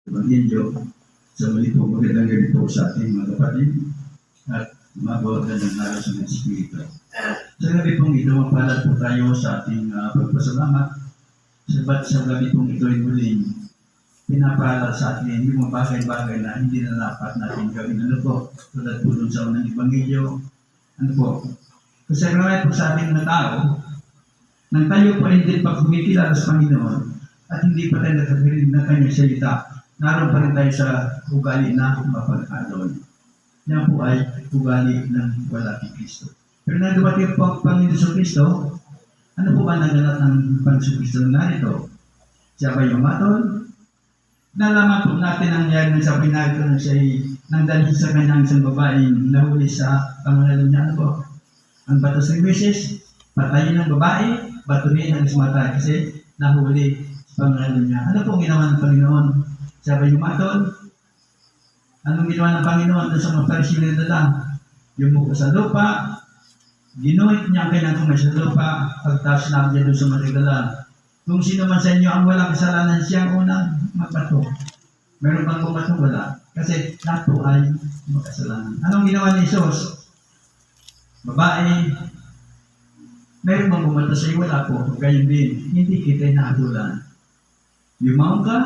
Ebanghelyo sa muli po magandang gabi po sa ating mga kapatid at mabawagan ng araw sa mga Espiritu. Sa gabi pong ito, mapalad po tayo sa ating pagpasalamat. Sa gabi pong ito ay muling pinapaalala sa atin yung mga bagay-bagay na hindi na dapat natin gawin. Ano po? Tulad po dun sa unang Ebanghelyo. Ano po? Kasi marami po sa ating mga tao, nang tayo po hindi pa kumikilala sa Panginoon at hindi pa tayo nakakarinig ng kanyang salita, naroon pa rin tayo sa ugali na mapag-alon. Yan po ay ugali ng wala kay Kristo. Pero nang dumating po ang Panginoon sa Kristo, ano po ba naganap ng Panginoon Kristo narito? Siya ba yung matol? Nalaman po natin ang nangyari ng sabi narito na siya ay nangdalhin sa kanyang isang babaeng nahuli sa pangalan niya. Ano po? Ang batas ng Moises, patayin ng babae, batuhin ang ismatay kasi nahuli sa pangalan niya. Ano po ginawa ng Panginoon? Sabi yung matol, anong ginawa ng Panginoon doon sa mga Parisino na lang? Yumuko sa lupa, ginuhit niya ang kanyang kamay sa lupa, pagtaas na niya doon sa matigala. Kung sino man sa inyo ang walang kasalanan, siya ang unang magbato. Meron bang bumato? Wala. Kasi lahat po ay magkasalanan. Anong ginawa ni Jesus? Babae, meron bang bumato sa iyo? Wala po. Gayon din, hindi kita inaatulan. Yumaon ka,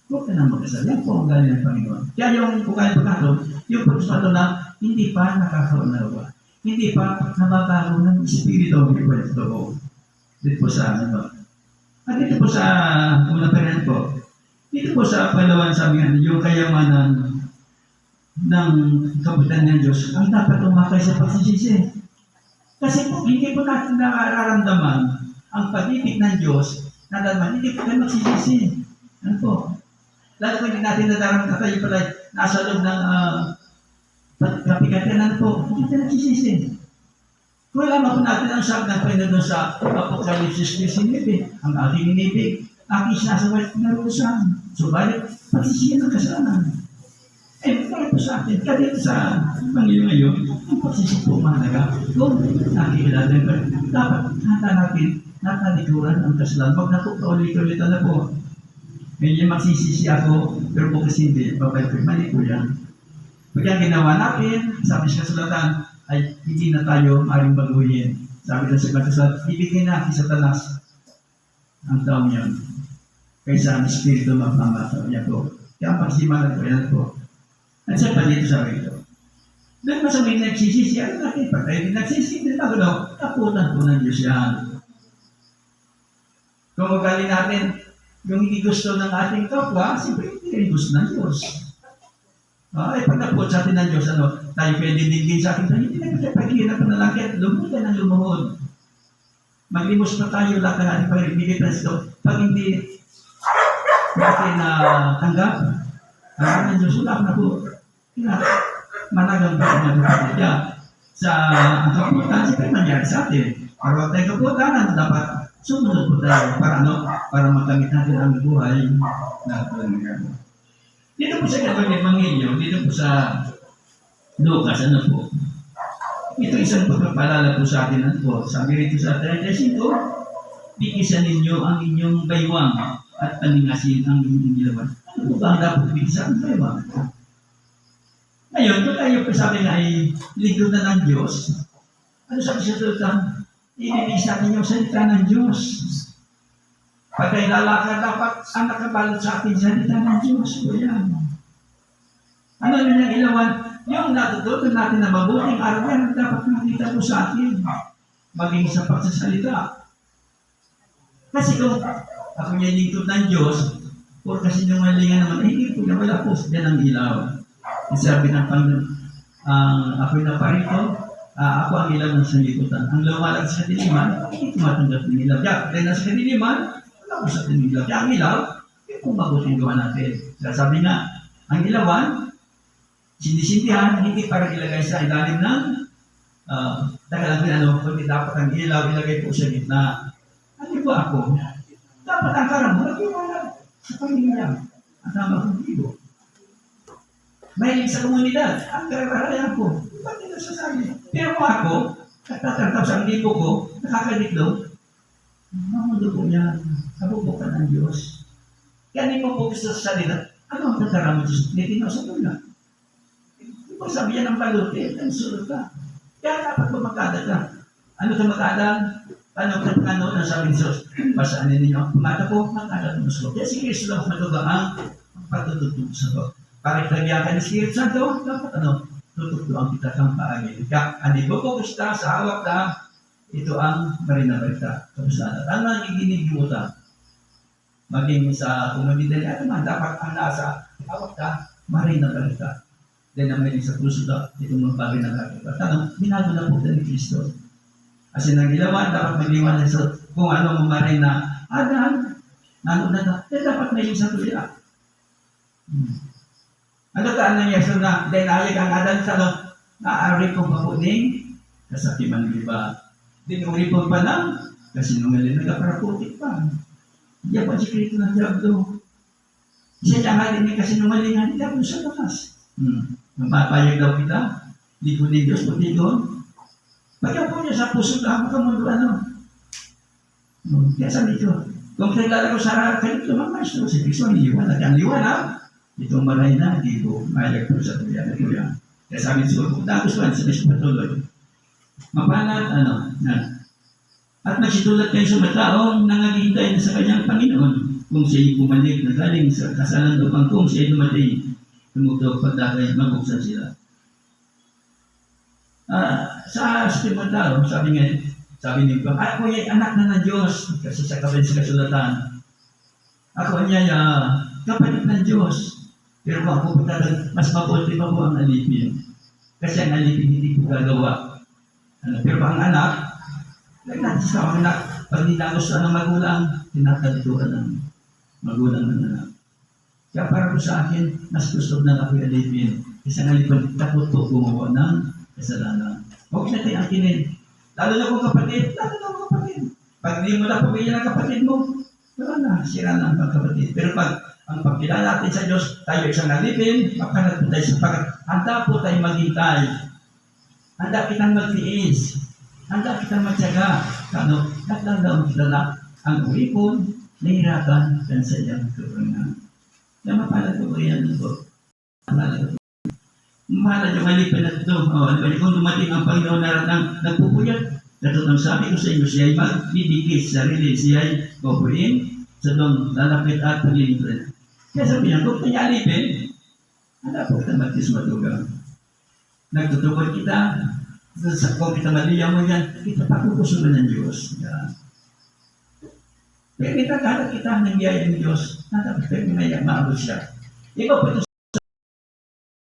huwag ka na magkasal. Yan po ang galing ng Panginoon. Kaya yung kukaya pagkatol, yung pagkatol na hindi pa nakakaroon na ba? Hindi pa nakakaroon ng Espiritu. Dito po sa ano. At dito po sa una pa rin po, dito po sa palawan sabi nga, yung kayamanan ng kabutan ng Diyos, ang dapat umakay sa pagsisisi. Kasi po, hindi po natin nararamdaman ang pag-ibig ng Diyos na naman, hindi po tayo magsisisi. Ano po? Lalo kung hindi natin nadaramdaman na tayo pala nasa loob ng kapigatinan po, hindi tayo nagsisisi. Kung alam ako natin ang sabi ng Panginoon sa Apokalipsis 19, ang aking inibig, aking sinasaway narusan. Subalit, pagsisiyan ng kasalanan. Eh, bakit po sa atin? Kaya dito sa Panginoon ngayon, ang pagsisi po mahalaga. Kung nakikilala ng Panginoon, dapat hata natin natalikuran ang kasalanan. Huwag na po kaulit-ulitan na po. Medyo magsisisi ako, pero po kasi hindi, babay ko, mali po yan. Pag ang ginawa natin, sabi sa kasulatan, ay hindi na tayo maaaring baguhin. Sabi na sa kasulatan, ibigay natin sa talas ang taong yan. Kaysa ang Espiritu mapamataw. Yan po. Kaya ang pagsimalan po, yan po. At sa dito sabi ito. Doon masaming nagsisisi, ano natin pa? Tayo din nagsisisi, din ako daw, kapunan po ng Diyos yan. Kung magaling natin, yung hindi gusto ng ating kapwa, siyempre hindi rin gusto ng Diyos. Pag napot sa atin ng Diyos, tayo pwede dinigin sa atin, hindi na kita pagkira pa na lang, kaya lumuhod ka ng lumuhod. Maglimos pa tayo lahat ng ating pag-ibigay pa ito. Pag hindi natin tanggap, ng Diyos, wala na po. Managang ba na kaya sa ang kaputan, siyempre nangyari sa atin. Para tayo kaputan, dapat sumunod po tayo para makamit natin ang buhay na talaga. Dito po sa Ebanghelyo, dito po sa Lucas, po? Ito isang pagpapalala po sa atin po. Sabi rito sa 35, bigisan ninyo ang inyong baywang at paningasin ang inyong ilawan. Ano po ba ang dapat bigisan ang baywang? Ngayon, kung tayo po sabi na ay lingkod na ng Diyos, ano sabi sa sultan? Ibibigis natin yung salita ng Diyos. Pag ay lalakad, dapat ang nakabalot sa atin salita ng Diyos. O yan. Ano yung ilawan? Yung natutunan natin na mabuting araw yan, dapat makita po sa atin. Maging sa pagsasalita. Kasi kung ako yung lingkod ng Diyos, o kasi yung malingan naman, hindi po na wala po dyan ang ilaw. Sabi ng Panginoon, ako'y naparito, ako ang ilaw ng sanlibutan. Ang lumalag sa kadiliman, hindi tumatanggap ng ilaw. Kaya na sa kadiliman, wala ko sa ating ilaw. Kaya ang ilaw, yung kung mabuting gawa natin. Kaya sabi nga, ang ilawan, sindisindihan, hindi para ilagay sa ilalim ng kundi dapat ang ilaw ilagay po sa gitna. Ano po ako? Dapat ang karamo, nagkiwala sa pamilya. Ang tama kong ibo. Mahilig sa komunidad, ang kararayan ko. Ba't nila sasabi? Pero kung ako, natatanggap sa libo ko, nakakadiklo, mamundo ko niya, kabubukan ng Diyos. Kaya hindi mo focus sa salita. Ano ang tatara mo Diyos? Nitinaw sa tula. Kung sabi yan ng baluti, ang sulot ka. Kaya dapat bumakada ka. Ano ka makada? Ano ang sabi ni Diyos? Basaanin ninyo. Pumata po, makada mo sulot. Kaya si Kristo lang matuga ang pagtututog sa to. Para itagyan ka ni Spirit Santo, dapat tutugtuan kita kang paagin. Kaya, anibo gusta sa hawak ka, ito ang marinabalita. Tapos na, ano ang iginig mo ta? Maging sa komunidad, ano man, dapat ang nasa hawak ka, marinabalita. Then naman sa puso daw, ito mga bagay na kakita. Tanong, binago na po ni Kristo. Kasi nang ginawa, dapat mag-iwan sa kung ano mamarin na, Adam, nanood na na, dapat may isa tuloy. Ano ka ang nangyasa na, dahil ayag ang Adam sa naari kong mapuning, kasakiman di ba? Dinuri po pa lang, kasi nung alin nagkaparaputik pa. Diyan pa si Kristo ng Diablo. Siya niya nga din kasi nung alin nga, Diablo sa bakas. Mapapayag daw kita, di ko ni Diyos, pati doon. Pagka po niya sa puso ka, ako ka mundo, kaya sabi ko, kung kilala ko sa kanito, mga maestro, si Kristo, liwanag. Ang liwanag, itong maray na, di ko mayag po sa tuya. Kaya sabi ko, kung nagustuhan, sabi ko patuloy. Mapalat, at magsitulat kayo sa mataong nangagintay na sa kanyang Panginoon, kung siya'y bumalik na galing sa kasalan upang kung siya'y dumating, tumugtog pagdakay, mabuksan sila. Sa Timoteo, sabi niyo, ako ay anak na ng Diyos, kasi sa kasulatan. Ako ay kapatid ng Diyos. Pero kung ako pagkatag, mas mabuti pa po ang alipin. Kasi ang alipin hindi ko gagawa. Pero ang anak, natin sa anak, pag ninagos ng magulang, tinatalituan ng magulang ng anak. Kaya para po sa akin, mas gusto na ako alipin. Kasi ang alipin, takot po gumawa ng kasalanan. Huwag natin akinin. Lalo na kung kapatid, Pag hindi mo na pumili ng kapatid mo, wala na, sira na ang kapatid. Pero pag ang pagkilala natin sa Diyos, tayo isang alipin, makalat po tayo sa handa po tayo maghintay. Handa kitang magtiis. Handa kitang magtyaga. Nagtandaan kita na ang uripon, nahirapan, dan sa iyang kapangan. Kaya mapalat ko yan po. Mahal yung alipin na ito. Kung dumating ang Panginoon na nagpupuyat, katulad sabi ko sa inyo, siya ay magbibigay sa sarili, siya ay pupuin sa doon lalapit at paglilingkuran. Kaya sabi niya, kung tayo alipin, handa po kita magtis matugang. Nagtutukod kita, kung kita maliyaw mo yan, kita pakukusunan ng Diyos. Kaya kita kalat kita ng biyaya ng Diyos, natapos kayo na maabot siya. Iba po ito